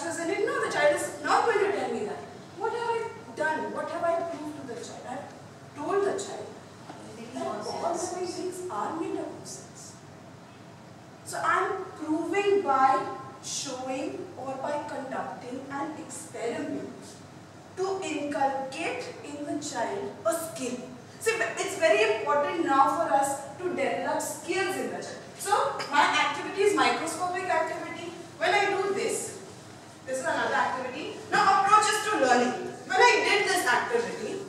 structures in it? No, the child is not going to tell me that. What have I done? What have I proved to the child? I have told the child that all living things are made up of cells. So I am proving by showing or by conducting an experiment to inculcate in the child a skill. See, it's very important now for us to develop skills in the child. So my activity is microscopic activity. When I do this is another activity. Now approaches to learning. When I did this activity,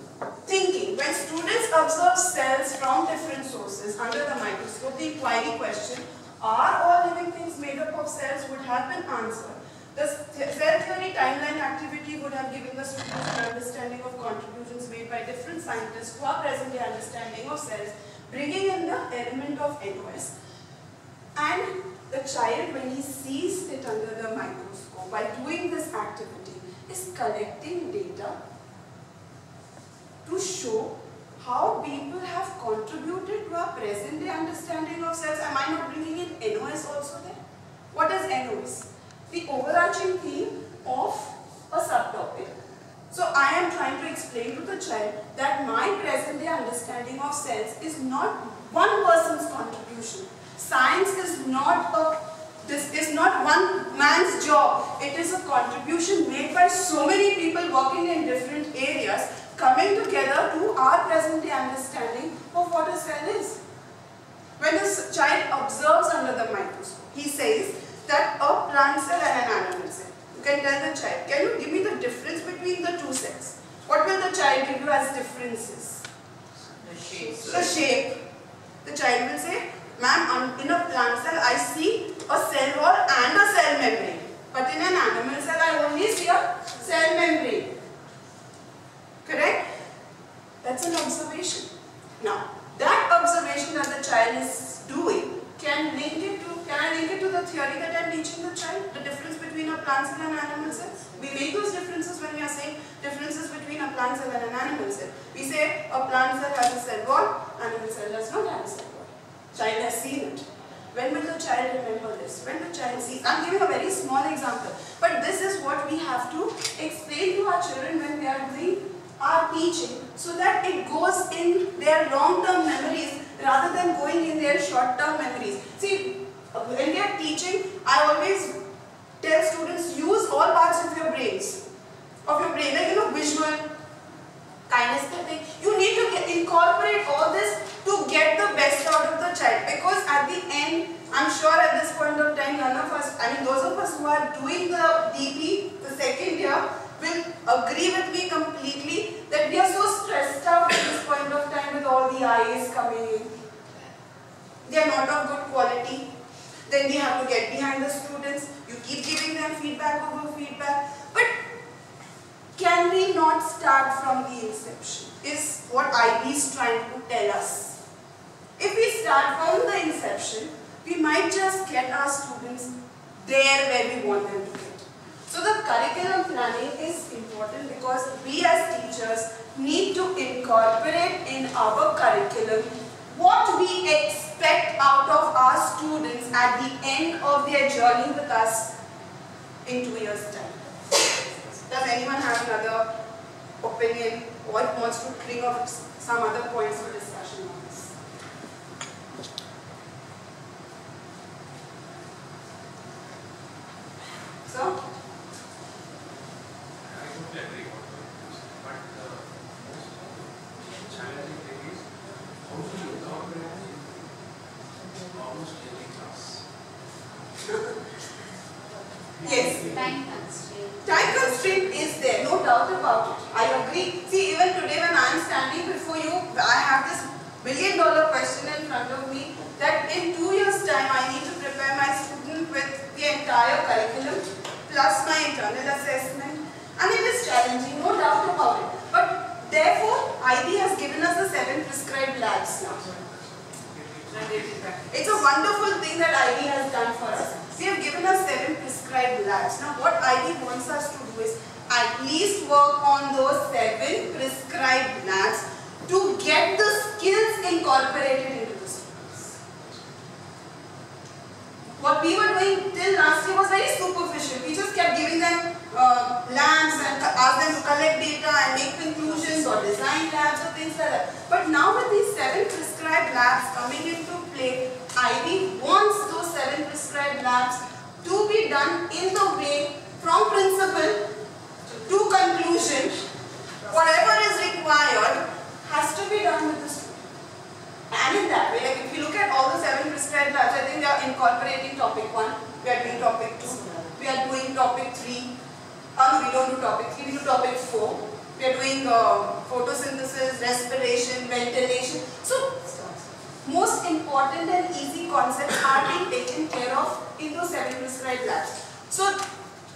thinking, when students observe cells from different sources under the microscope, the inquiry question, are all living things made up of cells, would have been answered. The cell theory timeline activity would have given the students an understanding of contributions made by different scientists to our present day understanding of cells, bringing in the element of NOS. And the child, when he sees it under the microscope, by doing this activity, is collecting data to show how people have contributed to our present day understanding of cells. Am I not bringing in NOS also there? What is NOS? The overarching theme of a subtopic. So I am trying to explain to the child that my present day understanding of cells is not one person's contribution. Science is not one man's job. It is a contribution made by so many people working in different areas, coming together to our present day understanding of what a cell is. When the child observes under the microscope, he says that a plant cell and an animal cell. You can tell the child, can you give me the difference between the two cells? What will the child give you as differences? The shape. The shape. The child will say, ma'am, in a plant cell I see a cell wall and a cell membrane. But in an animal cell I only see a cell membrane. Correct? That's an observation. Now, that observation that the child is doing, can I link it to the theory that I am teaching the child? The difference between a plant cell and an animal cell? We make those differences when we are saying differences between a plant cell and an animal cell. We say a plant cell has a cell wall, animal cell does not have a cell wall. Child has seen it. When will the child remember this? When the child sees, I am giving a very small example, but this is what we have to explain to our children when we are doing our teaching, so that it goes in their long-term memories rather than going in their short-term memories. See, when we are teaching, I always tell students, use all parts of your brains. Like visual, kinesthetic. You need to incorporate all this to get the best out of the child, because at the end, I'm sure at this point of time, none of us, those of us who are doing the DP, the second year, will agree with me completely that we are so stressed out at this point of time with all the IAs coming in. They are not of good quality. Then we have to get behind the students. You keep giving them feedback over feedback. But can we not start from the inception? Is what IB is trying to tell us. If we start from the inception, we might just get our students there where we want them to get. So the curriculum planning is important, because we as teachers need to incorporate in our curriculum what we expect out of our students at the end of their journey with us in 2 years' time. Does anyone have another opinion or wants to bring up some other points for discussion on this? So? Yes. Time constraint. Time constraint is there, no doubt about it. I agree. See, even today when I am standing before you, I have this $1 million question in front of me that in 2 years' time I need to prepare my student with the entire curriculum plus my internal assessment, and it is challenging, no doubt about it. But therefore, IB has given us the 7 prescribed labs now. It's a wonderful thing that IB has done for us. They have given us 7 prescribed labs. Now what IB wants us to do is at least work on those 7 prescribed labs to get the skills incorporated into the students. What we were doing till last year was very superficial. We just kept giving them labs and asked them to collect data and make conclusions or design labs or things like that. But now with these 7 prescribed labs coming into play, IB wants those 7 prescribed labs to be done in the way from principle to conclusion. Whatever is required has to be done with the student. And in that way, like if you look at all the 7 prescribed labs, I think they are incorporating topic 1, we are doing topic 2, we are doing topic 3, no, we don't do topic 3, we do topic 4, we are doing photosynthesis, respiration, ventilation. So, most important and easy concepts are being taken care of in those 7 prescribed labs. So,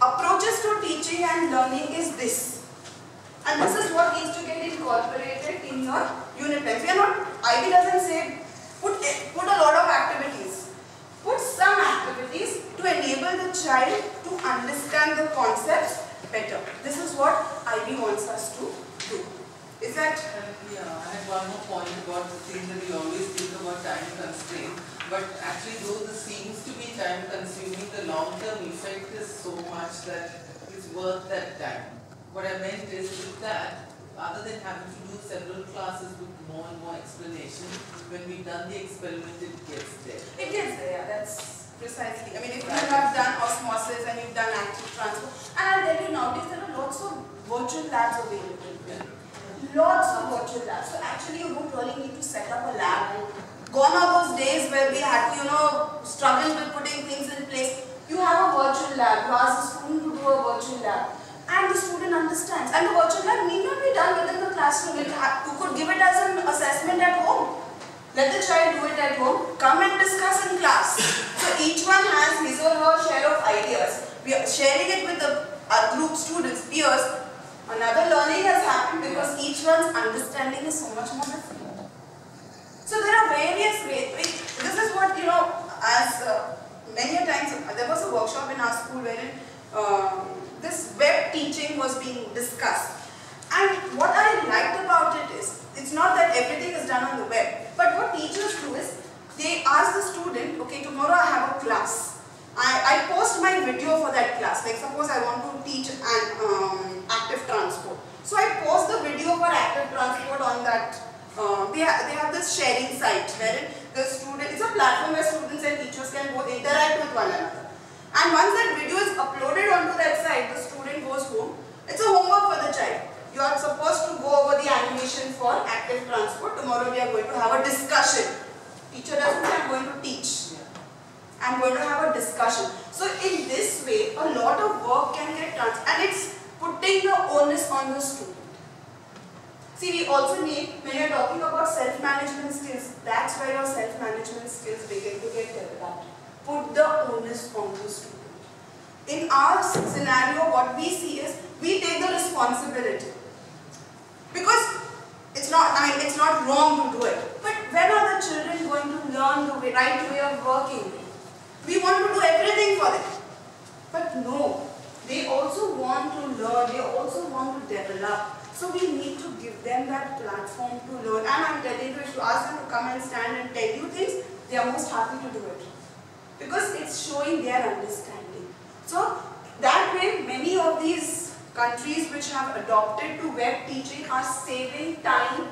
approaches to teaching and learning is this. And this is what needs to get incorporated in your unit plans. We are not, IB doesn't say put a lot of activities. Put some activities to enable the child to understand the concepts better. This is what IB wants us to do. Is that? Yeah, I had one more point about the thing that we always think about time constraint. But actually, though this seems to be time consuming, the long-term effect is so much that it's worth that time. What I meant is with that, other than having to do several classes with more and more explanation, when we've done the experiment, it gets there. It gets there, yeah, that's precisely. I mean, if you have done osmosis and you've done active transfer, and I'll tell you nowadays there are lots of virtual labs available. Yeah. Lots of virtual labs. So actually you don't really need to set up a lab. Gone are those days where we had to, struggle with putting things in place. You have a virtual lab, you ask the student to do a virtual lab. And the student understands. And the virtual lab need not be done within the classroom. You could give it as an assessment at home. Let the child do it at home. Come and discuss in class. So each one has his or her share of ideas. We are sharing it with the group students, peers. Another learning has happened because each one's understanding is so much more different. So there are various ways. This is what, as many a times, there was a workshop in our school wherein this web teaching was being discussed. And what I liked about it is, it's not that everything is done on the web, but what teachers do is, they ask the student, okay, tomorrow I have a class. I post my video for that class. Like suppose I want to teach an active transport. So I post the video for active transport on that. They have this sharing site where the student, it's a platform where students and teachers can both interact with one another. And once that video is uploaded onto that site, the student goes home. It's a homework for the child. You are supposed to go over the animation for active transport. Tomorrow we are going to have a discussion. Teacher doesn't say I'm going to teach. I'm going to have a discussion. So in this way, a lot of work can get done. And it's putting the onus on the student. See, we also need, when you're talking about self-management skills, that's where your self-management skills begin to get developed. Put the onus on the student. In our scenario, what we see is, we take the responsibility. Because it's not wrong to do it. But when are the children going to learn the right way of working? We want to do everything for them. But no, they also want to learn, they also want to develop. So we need to give them that platform to learn. And I'm telling you, if you ask them to come and stand and tell you things, they are most happy to do it. Because it's showing their understanding. So that way, many of these countries which have adopted to web teaching are saving time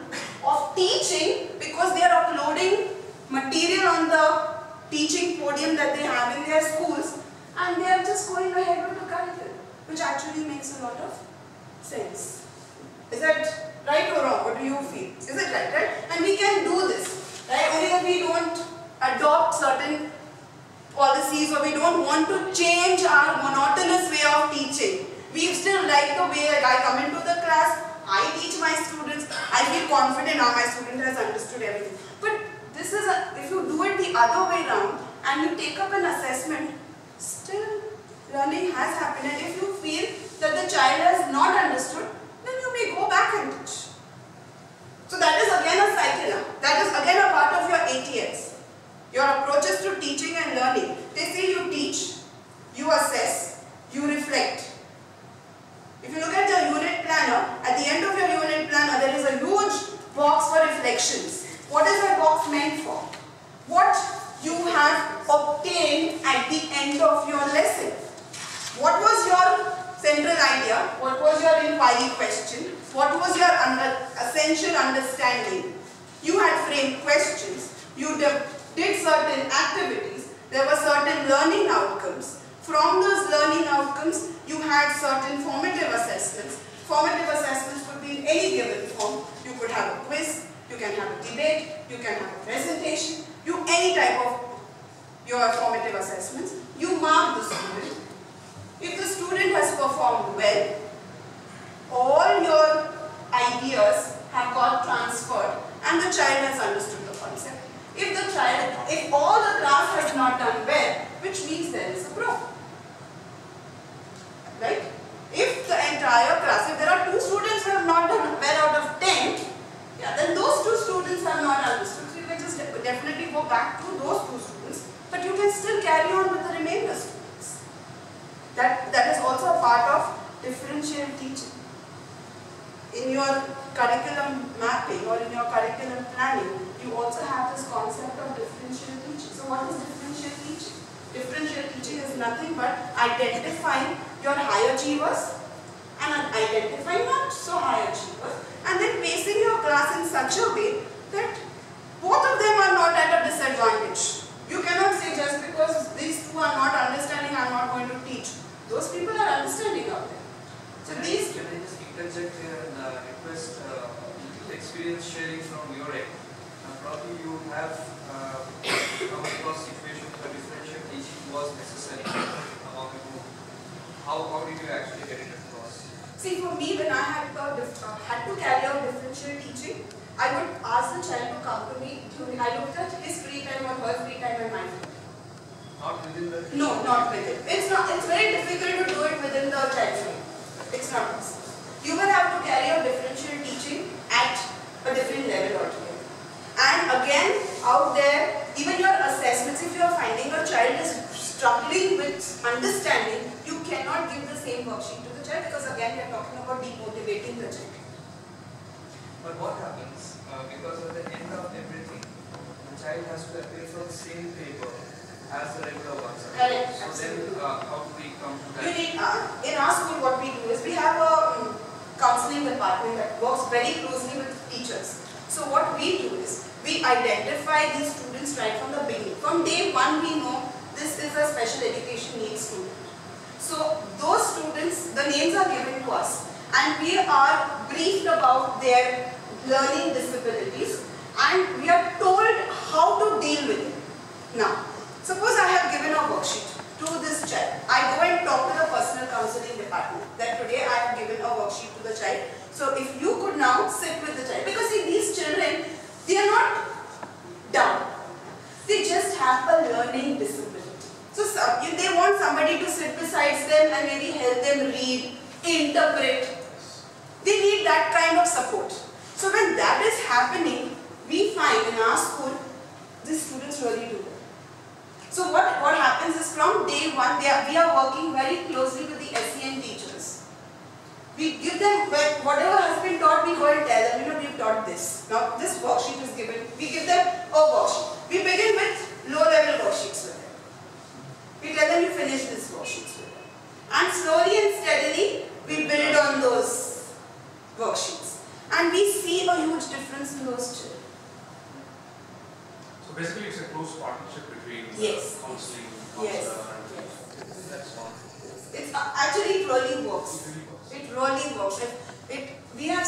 of teaching because they are uploading material on the teaching podium that they have in their schools, and they are just going ahead with the curriculum, which actually makes a lot of sense. Is that right or wrong? What do you feel? Is it right? And we can do this, right? Only that we don't adopt certain policies, or we don't want to change our monotonous way of teaching. We still like the way that I come into the class, I teach my students, I feel confident now my student has understood everything. But this is if you do it the other way around and you take up an assessment, still learning has happened. And if you feel that the child has not understood, then you may go back and teach. So that is again a cycle now. That is again a part of your ATS. Your approaches to teaching and learning. They say you teach, you assess, you reflect. If you look at your unit planner, at the end of your unit planner, there is a huge box for reflections. What is that box meant for? What you have obtained at of your lesson. What was your central idea? What was your inquiry question? What was your essential understanding? You had framed questions. You did certain activities. There were certain learning outcomes. From those learning outcomes, you had certain formative assessments. Formative assessments could be in any given form. You could have a quiz, you can have a debate, you can have a presentation, any type of your formative assessments. You mark the student. If the student has performed well, all your ideas have got transferred and the child has understood the concept. If all the class has not done well, which means there is a problem. Right? If the entire class, if there are 2 students who have not done well out of 10, yeah, then those 2 students have not understood. So you can just definitely go back to those 2 students, but you can still carry on with the remainder students. That is also a part of differential teaching. In your curriculum mapping or in your curriculum planning, you also have this concept of differential teaching. So what is differential teaching? Differential teaching is nothing but identifying your high achievers and identifying not so high achievers, and then pacing your class in such a way that both of them are not at a disadvantage. You cannot say just because these 2 are not understanding, I am not going to teach. Those people are understanding out there. So can I just interject here and request little experience sharing from your end? Probably you have come across situations where differential teaching was necessary among the group. How did you actually get it across? See, for me, when I had to carry out differential teaching, I would ask the child to come to me. I looked at his free time or her free time and my free time. Not within the... No, not within. It's very difficult to do it within the time frame. It's not possible. You will have to carry out differential teaching at a different level altogether. And again, out there, even your assessments, if you are finding a child is struggling with understanding, you cannot give the same worksheet to the child, because again, we are talking about demotivating the child. But what happens? Because at the end of everything, the child has to appear for the same paper as the regular ones. Correct. So then, how do we come to that? You need, in our school, what we do is we have a counseling department that works very closely with teachers. So what we do is we identify these students right from the beginning. From day 1, we know this is a special education needs student. So those students, the names are given to us, and we are briefed about their learning disabilities, and we are told how to deal with it. Now, suppose I have given a worksheet to this child. I go and talk to the personal counseling department that today I have given a worksheet to the child. So if you could now sit with the child, because see, these children, they are not dumb. They just have a learning disability. So if they want somebody to sit beside them and maybe help them read, interpret, they need that kind of support. So when that is happening, we find in our school, these students really do that. So what happens is from day 1, we are working very closely with the SEN teachers. We give them, whatever has been taught, we go and tell them, we've taught this. Now this worksheet is given, we give them a worksheet. We begin with low-level worksheets with them. We tell them you finish this worksheets with them. And slowly and steadily, we build on those worksheets. And we see a huge difference in those children. So basically it's a close partnership between counseling, Yes. and that's one. It's actually it really works. It really works. We have